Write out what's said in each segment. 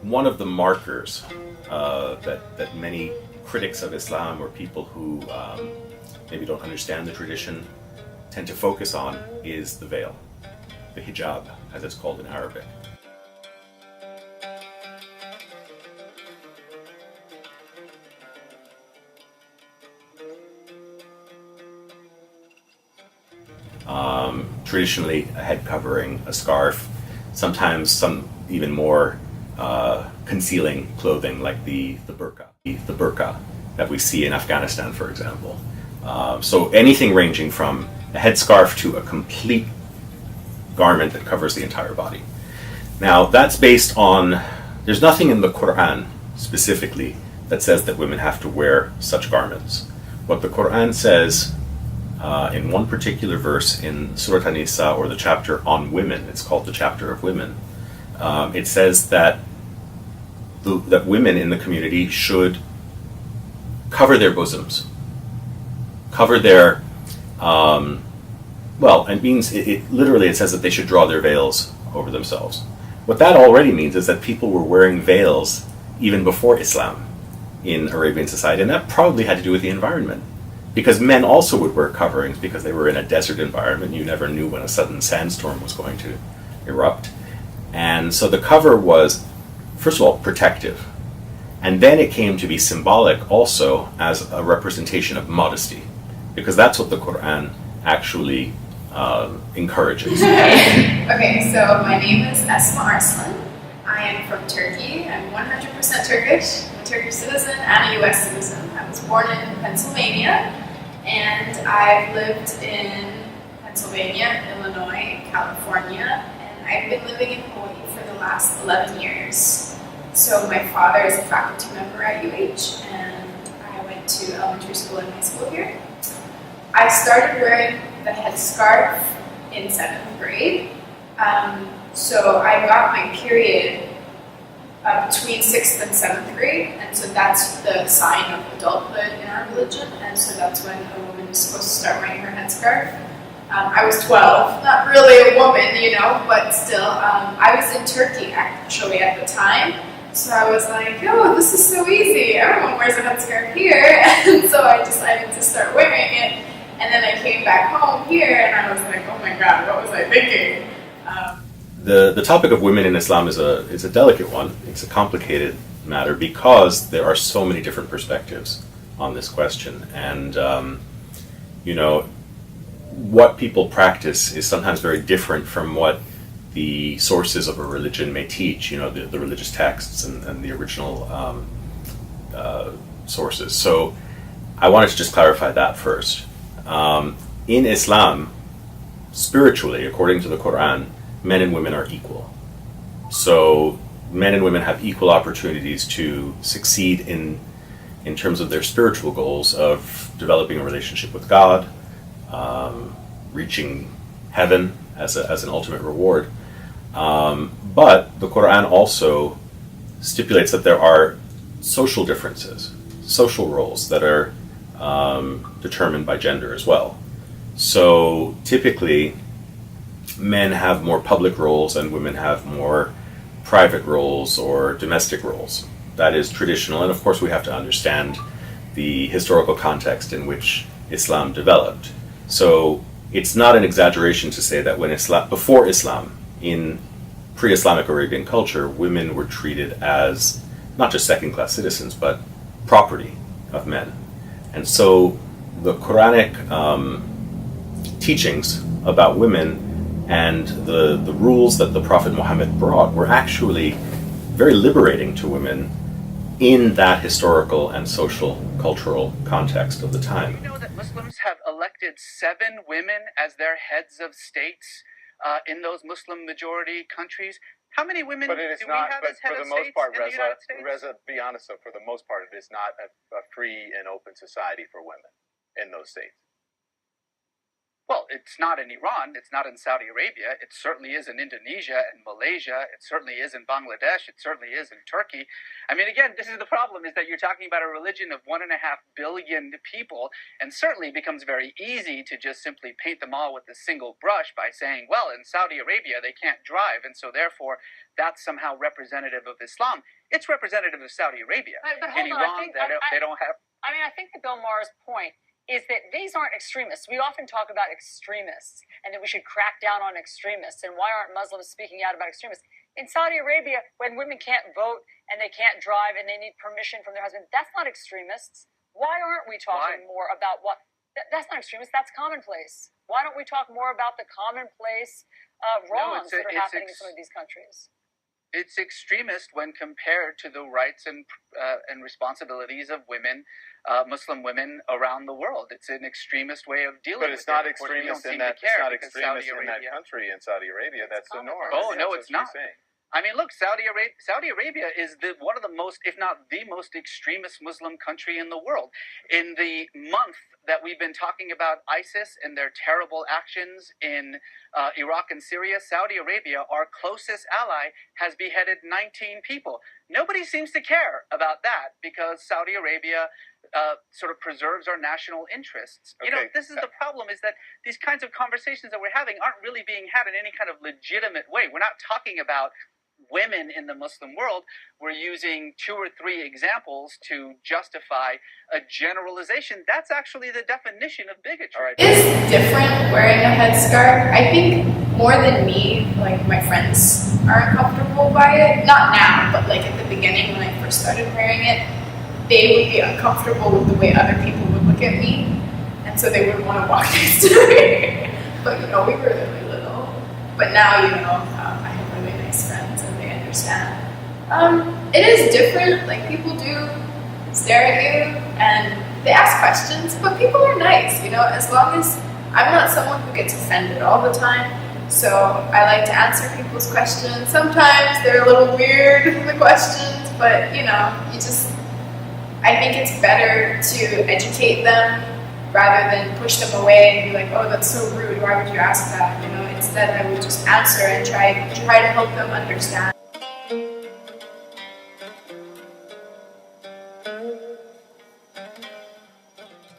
one of the markers that many critics of Islam or people who maybe don't understand the tradition tend to focus on is the veil, the hijab, as it's called in Arabic. Traditionally, a head covering, a scarf, sometimes some even more concealing clothing like the burqa that we see in Afghanistan, for example. So anything ranging from a headscarf to a complete garment that covers the entire body. Now, that's based on, there's nothing in the Quran specifically that says that women have to wear such garments. What the Quran says in one particular verse in Surah An-Nisa, or the chapter on women, it's called the chapter of women, it says that that women in the community should cover their bosoms, cover their, well, it means, literally it says that they should draw their veils over themselves. What that already means is that people were wearing veils even before Islam in Arabian society, and that probably had to do with the environment. Because men also would wear coverings because they were in a desert environment. You never knew when a sudden sandstorm was going to erupt. And so the cover was, first of all, protective. And then it came to be symbolic also as a representation of modesty. Because that's what the Quran actually encourages. Okay, so my name is Esma Arslan. I am from Turkey. I'm 100% Turkish. I'm a Turkish citizen and a US citizen. I was born in Pennsylvania, and I've lived in Pennsylvania, Illinois, California, and I've been living in Hawaii for the last 11 years. So my father is a faculty member at UH, and I went to elementary school and high school here. I started wearing the headscarf in 7th grade. So I got my period between 6th and 7th grade, and so that's the sign of adulthood in our religion, and so that's when a woman is supposed to start wearing her headscarf. I was 12, not really a woman, you know, but still. I was in Turkey actually at the time, so I was like, oh, this is so easy, everyone wears a headscarf here, and so I decided to start wearing it, and then I came back home here, and I was like, oh my god, what was I thinking? The topic of women in Islam is a delicate one. It's a complicated matter because there are so many different perspectives on this question, and you know, what people practice is sometimes very different from what the sources of a religion may teach. You know, the religious texts and the original sources. So I wanted to just clarify that first. In Islam, spiritually, according to the Quran, men and women are equal. So men and women have equal opportunities to succeed in terms of their spiritual goals of developing a relationship with God, reaching heaven as an ultimate reward. But the Quran also stipulates that there are social differences, social roles that are determined by gender as well. So typically, men have more public roles and women have more private roles or domestic roles. That is traditional, and of course we have to understand the historical context in which Islam developed. So it's not an exaggeration to say that before Islam, in pre-Islamic Arabian culture, women were treated as not just second-class citizens, but property of men. And so the Quranic teachings about women and the rules that the Prophet Muhammad brought were actually very liberating to women in that historical and social, cultural context of the time. You know that Muslims have elected 7 women as their heads of states in those Muslim majority countries. How many women do we have as head of states in the United States? Reza, be honest, though, for the most part, it is not a free and open society for women in those states. Well, it's not in Iran, it's not in Saudi Arabia, it certainly is in Indonesia and Malaysia, it certainly is in Bangladesh, it certainly is in Turkey. I mean, again, this is the problem, is that you're talking about a religion of 1.5 billion people, and certainly it becomes very easy to just simply paint them all with a single brush by saying, well, in Saudi Arabia they can't drive, and so therefore that's somehow representative of Islam. It's representative of Saudi Arabia. But hold in on, Iran, they don't have... I mean, I think that Bill Maher's point is that these aren't extremists. We often talk about extremists and that we should crack down on extremists. And why aren't Muslims speaking out about extremists? In Saudi Arabia, when women can't vote and they can't drive and they need permission from their husband, that's not extremists. Why aren't we talking more about what... That's not extremist, that's commonplace. Why don't we talk more about the commonplace wrongs that are happening in some of these countries? It's extremist when compared to the rights and responsibilities of women, Muslim women around the world. It's an extremist way of dealing with it. But it's not extremist in that country, in Saudi Arabia. That's the norm. Oh, no, it's not. I mean, look, Saudi Arabia is one of the most, if not the most extremist Muslim country in the world. In the month that we've been talking about ISIS and their terrible actions in Iraq and Syria, Saudi Arabia, our closest ally, has beheaded 19 people. Nobody seems to care about that because Saudi Arabia sort of preserves our national interests. Okay. You know, this is the problem, is that these kinds of conversations that we're having aren't really being had in any kind of legitimate way. We're not talking about women in the Muslim world. We're using 2 or 3 examples to justify a generalization. That's actually the definition of bigotry. It is different wearing a headscarf. I think more than me, like my friends aren't comfortable by it. Not now, but like at the beginning when I first started wearing it, they would be uncomfortable with the way other people would look at me, and so they wouldn't want to walk next to me. But you know, we were really little. But now, you know, I have really nice friends and they understand. It is different. Like, people do stare at you and they ask questions, but people are nice, you know, as long as I'm not someone who gets offended all the time. So I like to answer people's questions. Sometimes they're a little weird, the questions, but you know, I think it's better to educate them rather than push them away and be like, oh, that's so rude, why would you ask that? You know, instead I would just answer and try to help them understand.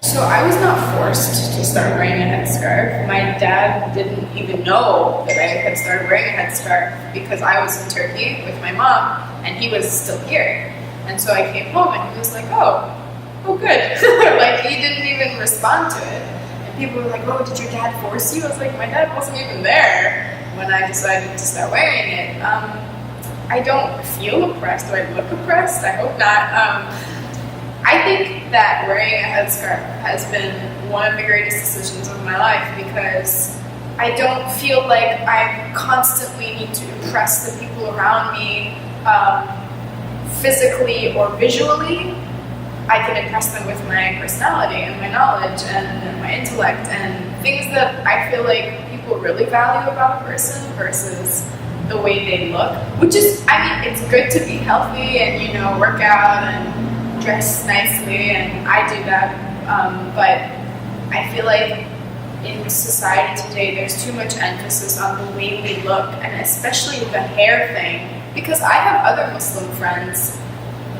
So I was not forced to start wearing a headscarf. My dad didn't even know that I had started wearing a headscarf because I was in Turkey with my mom and he was still here. And so I came home and he was like, oh good. Like, he didn't even respond to it. And people were like, oh, did your dad force you? I was like, my dad wasn't even there when I decided to start wearing it. I don't feel oppressed. Do I look oppressed? I hope not. I think that wearing a headscarf has been one of the greatest decisions of my life because I don't feel like I constantly need to impress the people around me physically or visually. I can impress them with my personality and my knowledge and my intellect and things that I feel like people really value about a person versus the way they look. Which is, I mean, it's good to be healthy and, you know, work out and dress nicely, and I do that. But I feel like in society today, there's too much emphasis on the way we look, and especially the hair thing. Because I have other Muslim friends,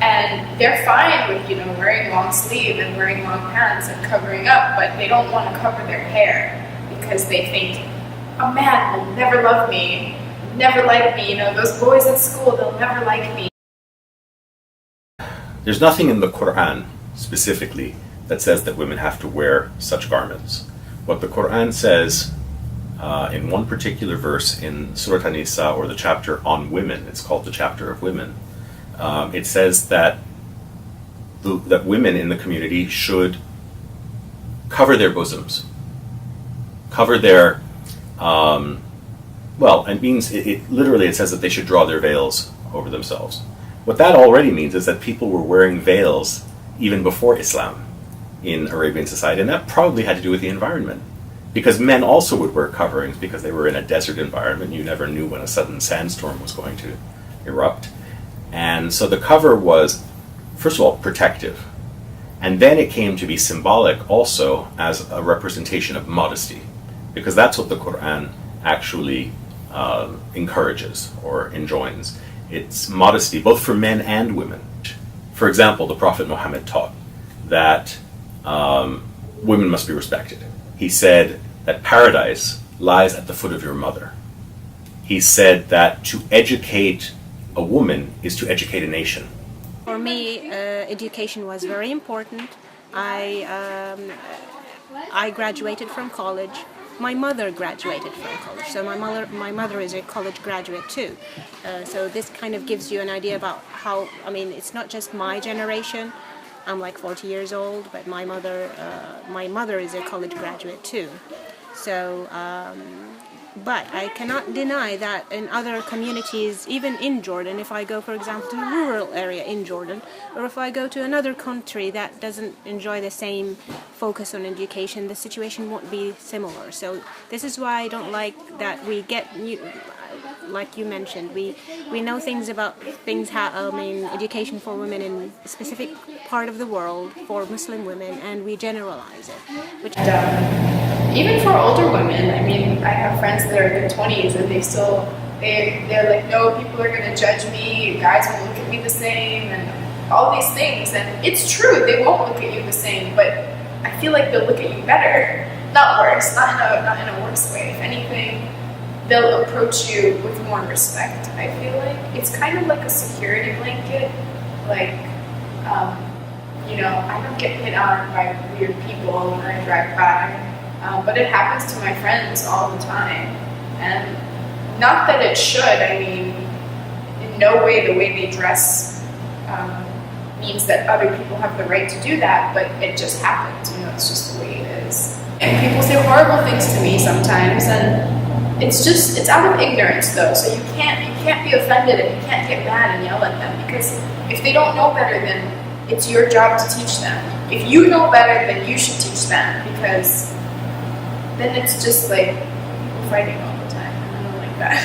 and they're fine with, you know, wearing long sleeve and wearing long pants and covering up, but they don't want to cover their hair because they think, a man will never love me, never like me, you know, those boys at school, they'll never like me. There's nothing in the Quran specifically that says that women have to wear such garments. What the Quran says in one particular verse in Surah An-Nisa, or the chapter on women, it's called the chapter of women, it says that that women in the community should cover their bosoms, cover their, well, it means, literally it says that they should draw their veils over themselves. What that already means is that people were wearing veils even before Islam in Arabian society, and that probably had to do with the environment. Because men also would wear coverings because they were in a desert environment. You never knew when a sudden sandstorm was going to erupt. And so the cover was, first of all, protective. And then it came to be symbolic also as a representation of modesty. because that's what the Quran actually encourages or enjoins. It's modesty both for men and women. For example, the Prophet Muhammad taught that women must be respected. He said that paradise lies at the foot of your mother. He said that to educate a woman is to educate a nation. For me, education was very important. I graduated from college. My mother graduated from college, so my mother is a college graduate too. So this kind of gives you an idea about how, I mean, it's not just my generation. I'm like 40 years old, but my mother is a college graduate too. So, but I cannot deny that in other communities, even in Jordan, if I go, for example, to a rural area in Jordan, or if I go to another country that doesn't enjoy the same focus on education, the situation won't be similar. So this is why I don't like that we get, like you mentioned, we know things about education for women in a specific part of the world for Muslim women, and we generalize it, which. Even for older women, I mean, I have friends that are in their 20s and they're like, no, people are going to judge me, guys won't look at me the same, and all these things. And it's true, they won't look at you the same, but I feel like they'll look at you better, not worse, not in a worse way. If anything, they'll approach you with more respect. I feel like it's kind of like a security blanket. Like, I don't get hit on by weird people when I drive by. But it happens to my friends all the time. And not that it should, I mean, in no way the way they dress means that other people have the right to do that, but it just happens, it's just the way it is. And people say horrible things to me sometimes, and it's out of ignorance though, so you can't be offended and you can't get mad and yell at them, because if they don't know better, then it's your job to teach them. If you know better, then you should teach them, because then it's just like fighting all the time. I don't like that.